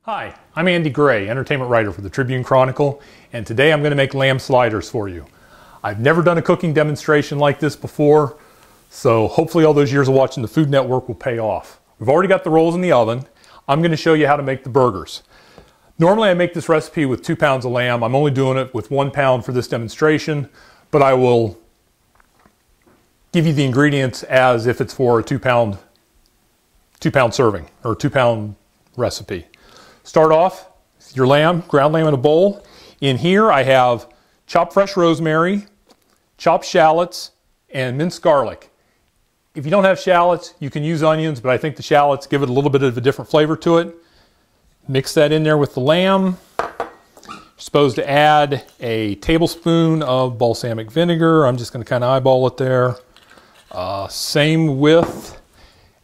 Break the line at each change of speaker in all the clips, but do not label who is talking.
Hi, I'm Andy Gray, entertainment writer for the Tribune Chronicle, and today I'm going to make lamb sliders for you. I've never done a cooking demonstration like this before, so hopefully all those years of watching the Food Network will pay off. We've already got the rolls in the oven. I'm going to show you how to make the burgers. Normally I make this recipe with 2 pounds of lamb. I'm only doing it with 1 pound for this demonstration, but I will give you the ingredients as if it's for a 2 pound serving or 2 pound recipe. Start off with your lamb, ground lamb in a bowl. In here I have chopped fresh rosemary, chopped shallots, and minced garlic. If you don't have shallots, you can use onions, but I think the shallots give it a little bit of a different flavor to it. Mix that in there with the lamb. You're supposed to add a tablespoon of balsamic vinegar. I'm just going to kind of eyeball it there. Same with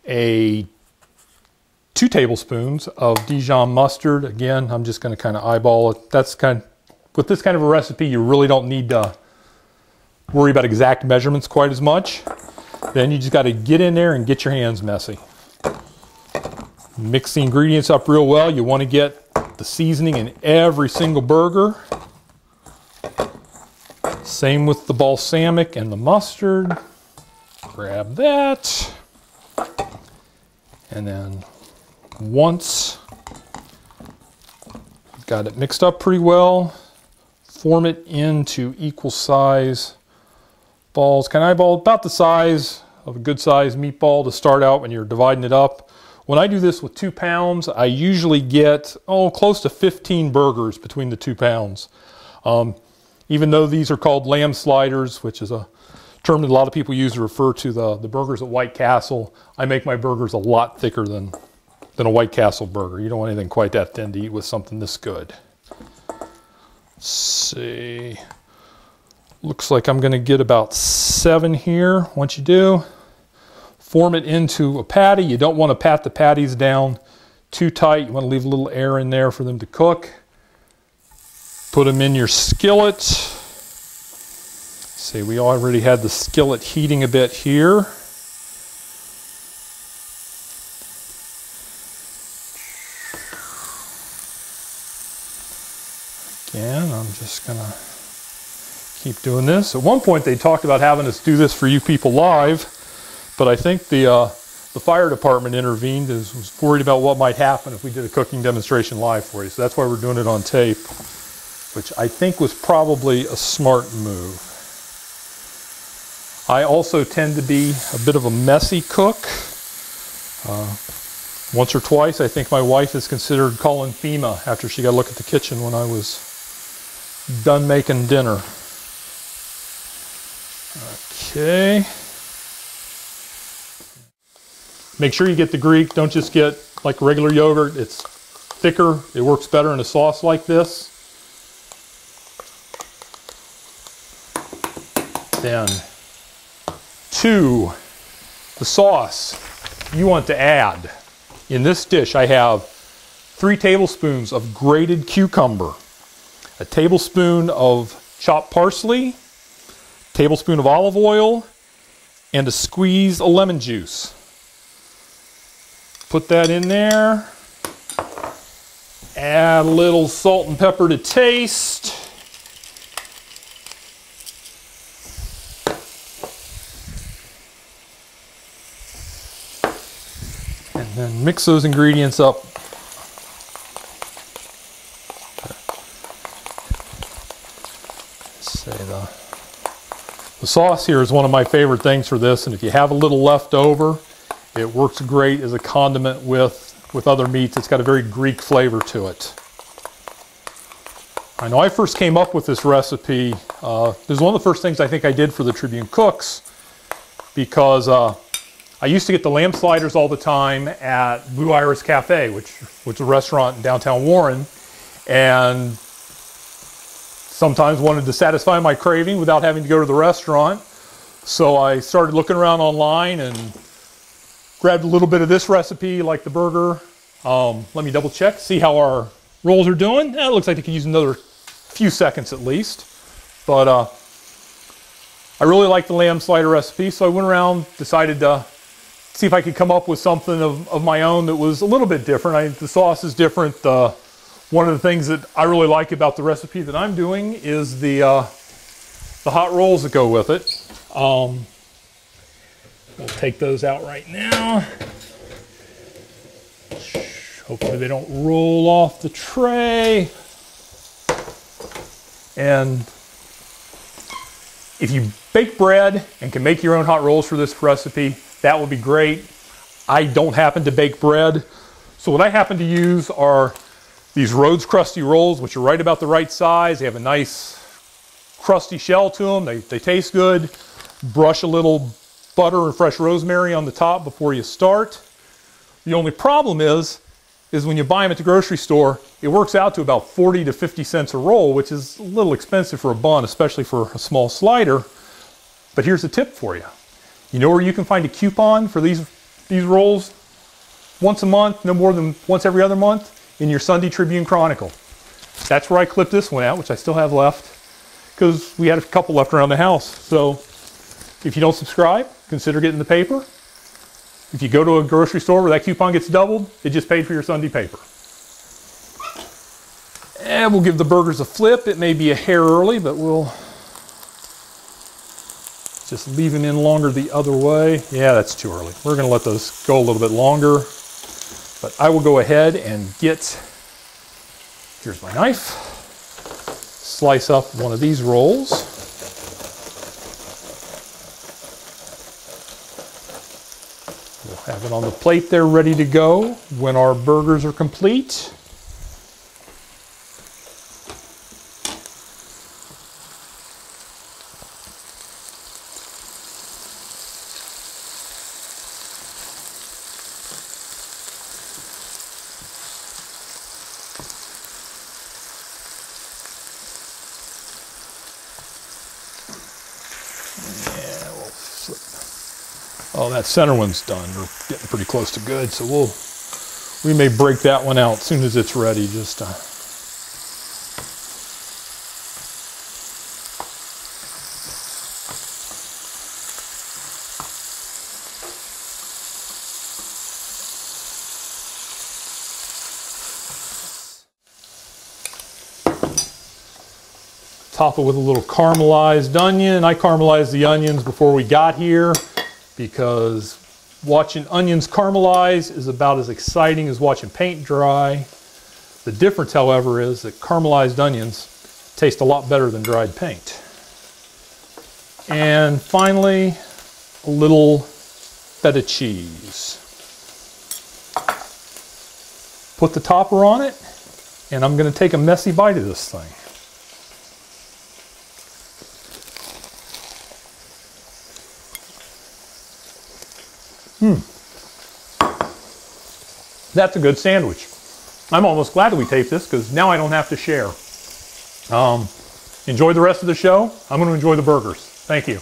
2 tablespoons of Dijon mustard. Again, I'm just going to kind of eyeball it. With this kind of a recipe, you really don't need to worry about exact measurements quite as much. Then you just got to get in there and get your hands messy. Mix the ingredients up real well. You want to get the seasoning in every single burger. Same with the balsamic and the mustard. Grab that. And then once you've got it mixed up pretty well, form it into equal size balls. Kind of eyeball about the size of a good sized meatball to start out when you're dividing it up. When I do this with 2 pounds, I usually get close to 15 burgers between the 2 pounds. Even though these are called lamb sliders, which is a term that a lot of people use to refer to the burgers at White Castle, I make my burgers a lot thicker than a White Castle burger. You don't want anything quite that thin to eat with something this good. Let's see. Looks like I'm going to get about 7 here. Once you do, form it into a patty. You don't want to pat the patties down too tight. You want to leave a little air in there for them to cook. Put them in your skillet. See, we already had the skillet heating a bit here. Again, I'm just going to keep doing this. At one point they talked about having us do this for you people live, but I think the fire department intervened and was worried about what might happen if we did a cooking demonstration live for you. So that's why we're doing it on tape, which I think was probably a smart move. I also tend to be a bit of a messy cook. Once or twice, I think my wife has considered calling FEMA after she got a look at the kitchen when I was done making dinner. Okay. Make sure you get the Greek. Don't just get like regular yogurt. It's thicker. It works better in a sauce like this. Then to the sauce you want to add. In this dish I have 3 tablespoons of grated cucumber, a tablespoon of chopped parsley, a tablespoon of olive oil, and a squeeze of lemon juice. Put that in there. Add a little salt and pepper to taste. And then mix those ingredients up. The sauce here is one of my favorite things for this, and if you have a little left over, it works great as a condiment with other meats. It's got a very Greek flavor to it. I know I first came up with this recipe. This was one of the first things I think I did for the Tribune Cooks, because I used to get the lamb sliders all the time at Blue Iris Cafe, which is a restaurant in downtown Warren, and sometimes wanted to satisfy my craving without having to go to the restaurant. So I started looking around online and grabbed a little bit of this recipe, like the burger. Let me double check, see how our rolls are doing. It looks like they could use another few seconds at least. But I really like the lamb slider recipe, so I went around, decided to see if I could come up with something of my own that was a little bit different. The sauce is different. One of the things that I really like about the recipe that I'm doing is the hot rolls that go with it. We'll take those out right now. Hopefully they don't roll off the tray. And if you bake bread and can make your own hot rolls for this recipe, that would be great. I don't happen to bake bread, so what I happen to use are these Rhodes Crusty Rolls, which are right about the right size. They have a nice crusty shell to them. They taste good. Brush a little butter and fresh rosemary on the top before you start. The only problem is when you buy them at the grocery store, it works out to about 40 to 50 cents a roll, which is a little expensive for a bun, especially for a small slider. But here's a tip for you. You know where you can find a coupon for these rolls? Once a month, no more than once every other month, in your Sunday Tribune Chronicle. That's where I clipped this one out, which I still have left, because we had a couple left around the house. So if you don't subscribe, consider getting the paper. If you go to a grocery store where that coupon gets doubled, it just paid for your Sunday paper. And we'll give the burgers a flip. It may be a hair early, but we'll just leave them in longer the other way. Yeah, that's too early. We're going to let those go a little bit longer. But I will go ahead and here's my knife, slice up one of these rolls. We'll have it on the plate there ready to go when our burgers are complete. Oh, that center one's done. We're getting pretty close to good, so we may break that one out as soon as it's ready. Just top it with a little caramelized onion. I caramelized the onions before we got here, because watching onions caramelize is about as exciting as watching paint dry. The difference, however, is that caramelized onions taste a lot better than dried paint. And finally, a little feta cheese. Put the topper on it, and I'm going to take a messy bite of this thing. That's a good sandwich. I'm almost glad that we taped this, because now I don't have to share. Enjoy the rest of the show. I'm going to enjoy the burgers. Thank you.